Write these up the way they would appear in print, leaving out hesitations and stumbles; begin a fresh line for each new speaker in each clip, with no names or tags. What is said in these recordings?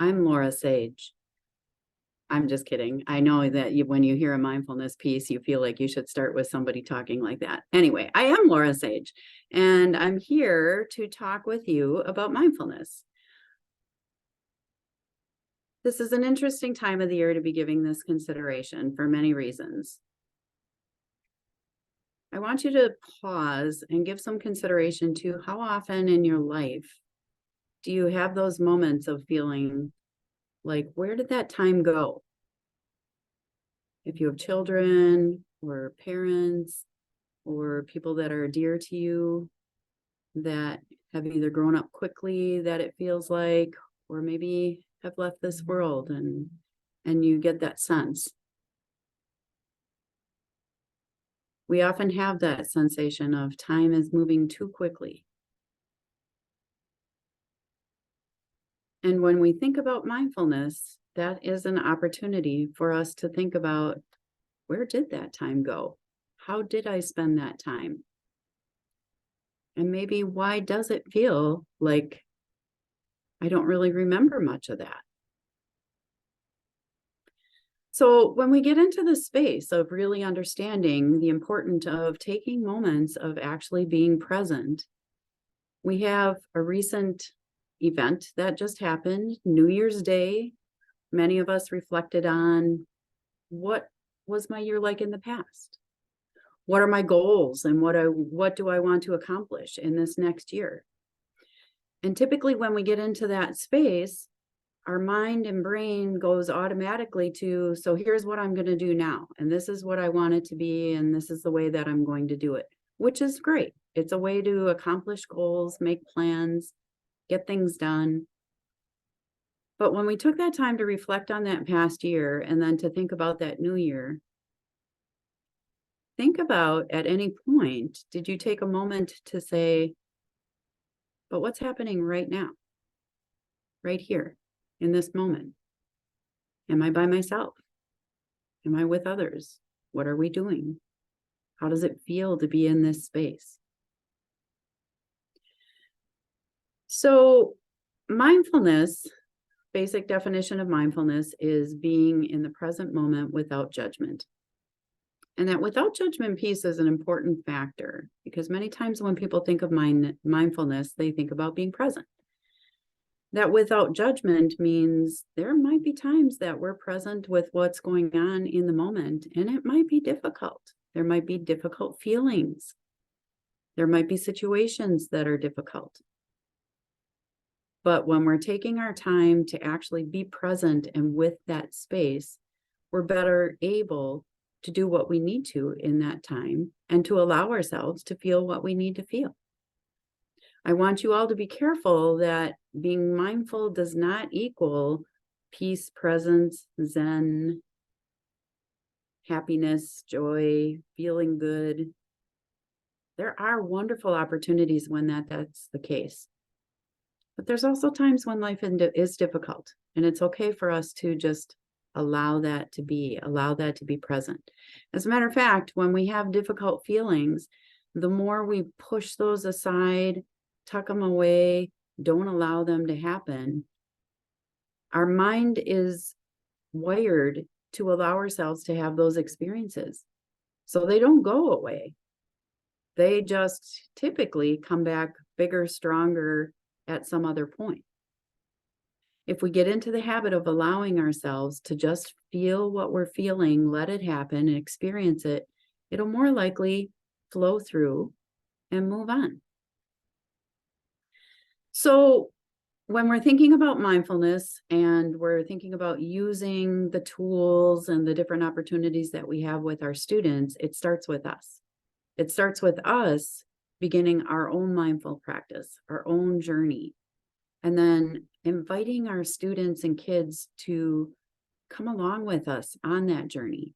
I'm Laura Sage. I'm just kidding. I know that when you hear a mindfulness piece, you feel like you should start with somebody talking like that. Anyway, I am Laura Sage, and I'm here to talk with you about mindfulness. This is an interesting time of the year to be giving this consideration for many reasons. I want you to pause and give some consideration to how often in your life do you have those moments of feeling like, where did that time go? If you have children or parents or people that are dear to you that have either grown up quickly that it feels like, or maybe have left this world, and you get that sense. We often have that sensation of time is moving too quickly. And when we think about mindfulness, that is an opportunity for us to think about, where did that time go? How did I spend that time? And maybe why does it feel like I don't really remember much of that? So when we get into the space of really understanding the importance of taking moments of actually being present, we have a recent event that just happened, New Year's Day. Many of us reflected on, what was my year like in the past? What are my goals, and what do I want to accomplish in this next year? And typically when we get into that space, our mind and brain goes automatically to, so here's what I'm going to do now, and this is what I want it to be, and this is the way that I'm going to do it, which is great. It's a way to accomplish goals, make plans, get things done. But when we took that time to reflect on that past year and then to think about that new year, think about, at any point, did you take a moment to say, but what's happening right now, right here, in this moment? Am I by myself? Am I with others? What are we doing? How does it feel to be in this space? So mindfulness, basic definition of mindfulness, is being in the present moment without judgment. And that without judgment piece is an important factor, because many times when people think of mindfulness, they think about being present. That without judgment means there might be times that we're present with what's going on in the moment, and it might be difficult. There might be difficult feelings. There might be situations that are difficult. But when we're taking our time to actually be present and with that space, we're better able to do what we need to in that time and to allow ourselves to feel what we need to feel. I want you all to be careful that being mindful does not equal peace, presence, zen, happiness, joy, feeling good. There are wonderful opportunities when that's the case. But there's also times when life is difficult, and it's okay for us to just allow that to be present. As a matter of fact, when we have difficult feelings, the more we push those aside, tuck them away, don't allow them to happen, our mind is wired to allow ourselves to have those experiences. So they don't go away. They just typically come back bigger, stronger at some other point. If we get into the habit of allowing ourselves to just feel what we're feeling, let it happen and experience it, it'll more likely flow through and move on. So when we're thinking about mindfulness and we're thinking about using the tools and the different opportunities that we have with our students, it starts with us. It starts with us beginning our own mindful practice, our own journey, and then inviting our students and kids to come along with us on that journey,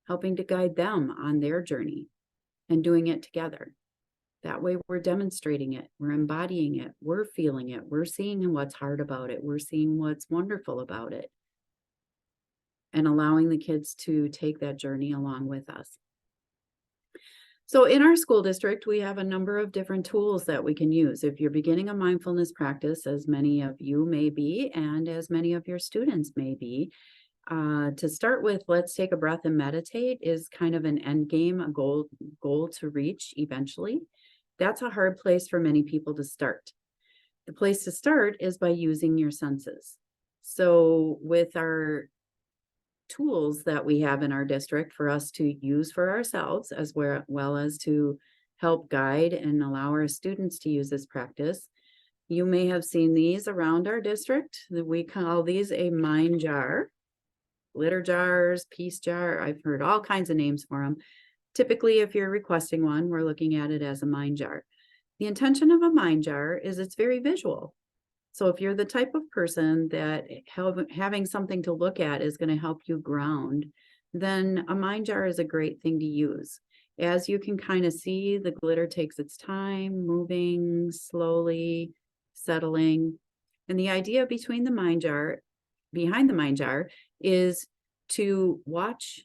helping to guide them on their journey and doing it together. That way we're demonstrating it, we're embodying it, we're feeling it, we're seeing what's hard about it, we're seeing what's wonderful about it, and allowing the kids to take that journey along with us. So in our school district, we have a number of different tools that we can use. If you're beginning a mindfulness practice, as many of you may be, and as many of your students may be, to start with, let's take a breath and meditate is kind of an end game, a goal to reach eventually. That's a hard place for many people to start. The place to start is by using your senses. So with our tools that we have in our district for us to use for ourselves, as well as to help guide and allow our students to use this practice. You may have seen these around our district. We call these a mind jar, glitter jars, peace jar. I've heard all kinds of names for them. Typically, if you're requesting one, we're looking at it as a mind jar. The intention of a mind jar is it's very visual. So if you're the type of person that having something to look at is going to help you ground, then a mind jar is a great thing to use. As you can kind of see, the glitter takes its time, moving slowly, settling. And the idea behind the mind jar is to watch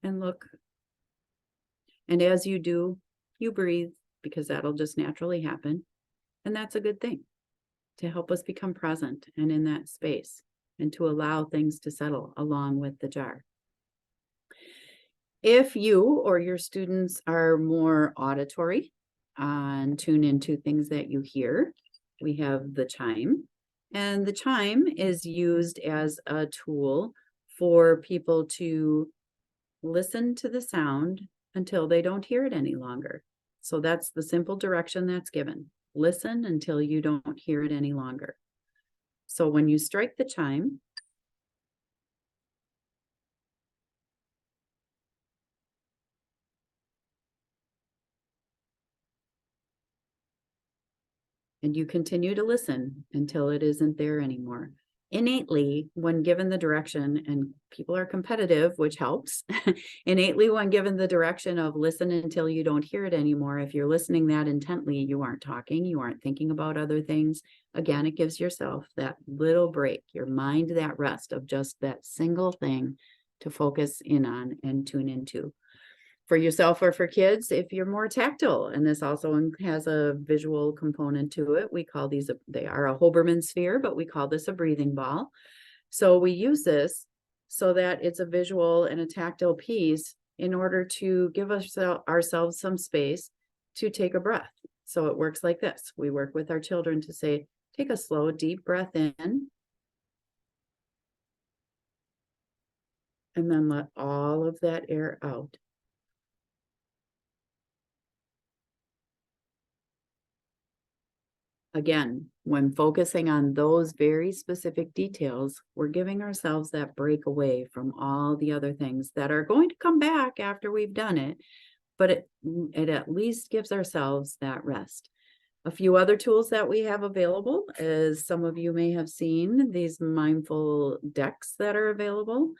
and look. And as you do, you breathe, because that'll just naturally happen. And that's a good thing, to help us become present and in that space, and to allow things to settle along with the jar. If you or your students are more auditory and tune into things that you hear, we have the chime. And the chime is used as a tool for people to listen to the sound until they don't hear it any longer. So that's the simple direction that's given. Listen until you don't hear it any longer. So when you strike the chime, and you continue to listen until it isn't there anymore. Innately, when given the direction, and people are competitive, which helps, innately when given the direction of listen until you don't hear it anymore, if you're listening that intently, you aren't talking, you aren't thinking about other things. Again, it gives yourself that little break, your mind that rest of just that single thing to focus in on and tune into. For yourself or for kids, if you're more tactile, and this also has a visual component to it, we call these, they are a Hoberman sphere, but we call this a breathing ball. So we use this so that it's a visual and a tactile piece in order to give ourselves some space to take a breath. So it works like this. We work with our children to say, take a slow, deep breath in, and then let all of that air out. Again, when focusing on those very specific details, we're giving ourselves that break away from all the other things that are going to come back after we've done it, but it at least gives ourselves that rest. A few other tools that we have available, as some of you may have seen, these mindful decks that are available.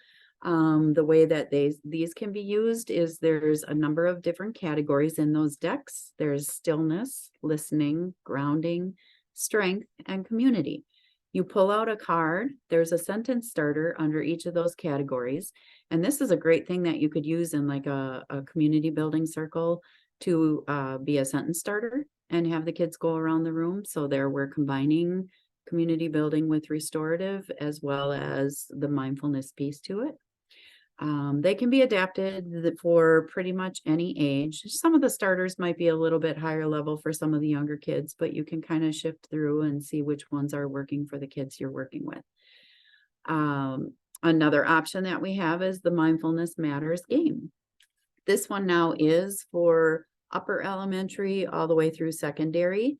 The way that these can be used is there's a number of different categories in those decks. There's stillness, listening, grounding, strength, and community. You pull out a card, there's a sentence starter under each of those categories. And this is a great thing that you could use in like a community building circle to be a sentence starter and have the kids go around the room. So there we're combining community building with restorative as well as the mindfulness piece to it. They can be adapted for pretty much any age. Some of the starters might be a little bit higher level for some of the younger kids, but you can kind of shift through and see which ones are working for the kids you're working with. Another option that we have is the Mindfulness Matters game. This one now is for upper elementary all the way through secondary.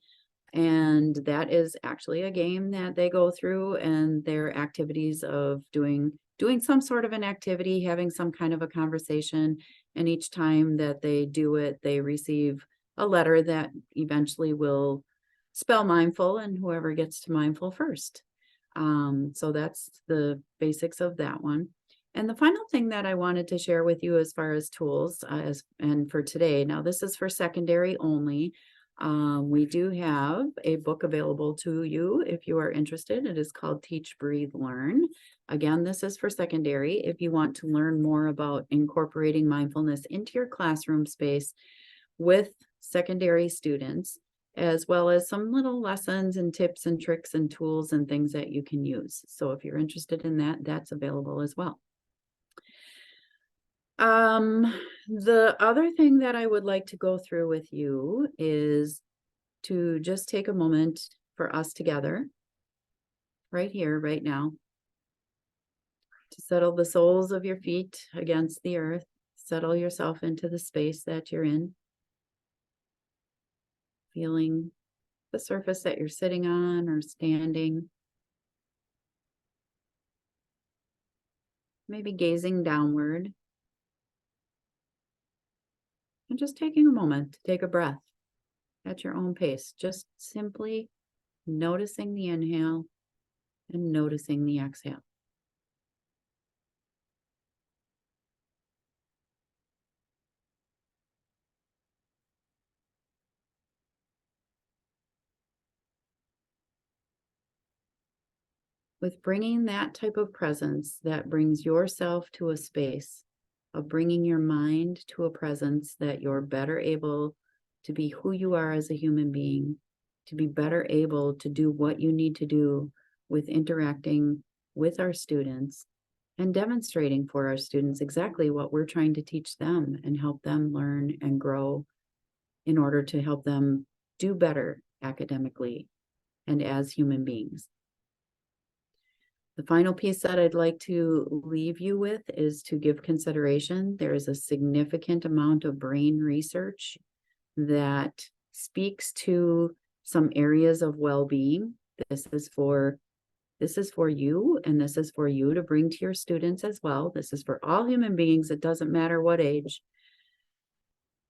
And that is actually a game that they go through, and their activities of doing some sort of an activity, having some kind of a conversation. And each time that they do it, they receive a letter that eventually will spell mindful, and whoever gets to mindful first. So that's the basics of that one. And the final thing that I wanted to share with you as far as tools and for today, now this is for secondary only. We do have a book available to you if you are interested. It is called Teach, Breathe, Learn. Again, this is for secondary. If you want to learn more about incorporating mindfulness into your classroom space with secondary students, as well as some little lessons and tips and tricks and tools and things that you can use. So if you're interested in that, that's available as well. The other thing that I would like to go through with you is to just take a moment for us together, right here, right now, to settle the soles of your feet against the earth, settle yourself into the space that you're in, feeling the surface that you're sitting on or standing, maybe gazing downward, and just taking a moment to take a breath at your own pace, just simply noticing the inhale and noticing the exhale. With bringing that type of presence that brings yourself to a space of bringing your mind to a presence that you're better able to be who you are as a human being, to be better able to do what you need to do with interacting with our students and demonstrating for our students exactly what we're trying to teach them and help them learn and grow in order to help them do better academically and as human beings. The final piece that I'd like to leave you with is to give consideration. There is a significant amount of brain research that speaks to some areas of well-being. This is for you, and this is for you to bring to your students as well. This is for all human beings. It doesn't matter what age.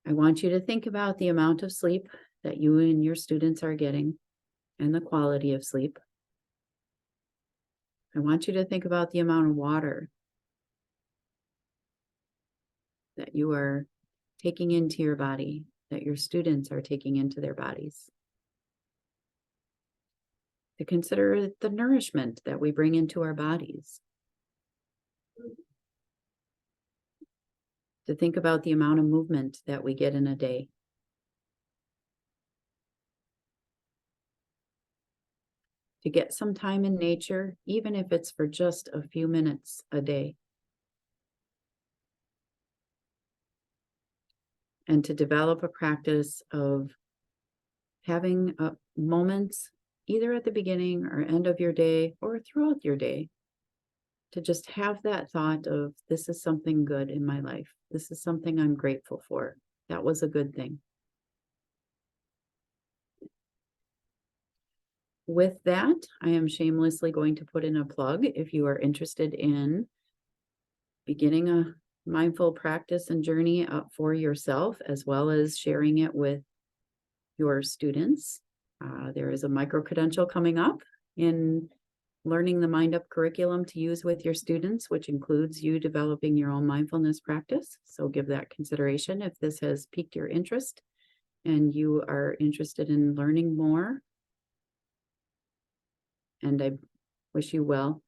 I want you to think about the amount of sleep that you and your students are getting and the quality of sleep. I want you to think about the amount of water that you are taking into your body, that your students are taking into their bodies. To consider the nourishment that we bring into our bodies. To think about the amount of movement that we get in a day. To get some time in nature, even if it's for just a few minutes a day. And to develop a practice of having moments either at the beginning or end of your day or throughout your day to just have that thought of, this is something good in my life. This is something I'm grateful for. That was a good thing. With that, I am shamelessly going to put in a plug. If you are interested in beginning a mindful practice and journey for yourself, as well as sharing it with your students, there is a micro-credential coming up in learning the Mind Up curriculum to use with your students, which includes you developing your own mindfulness practice. So give that consideration if this has piqued your interest and you are interested in learning more. And I wish you well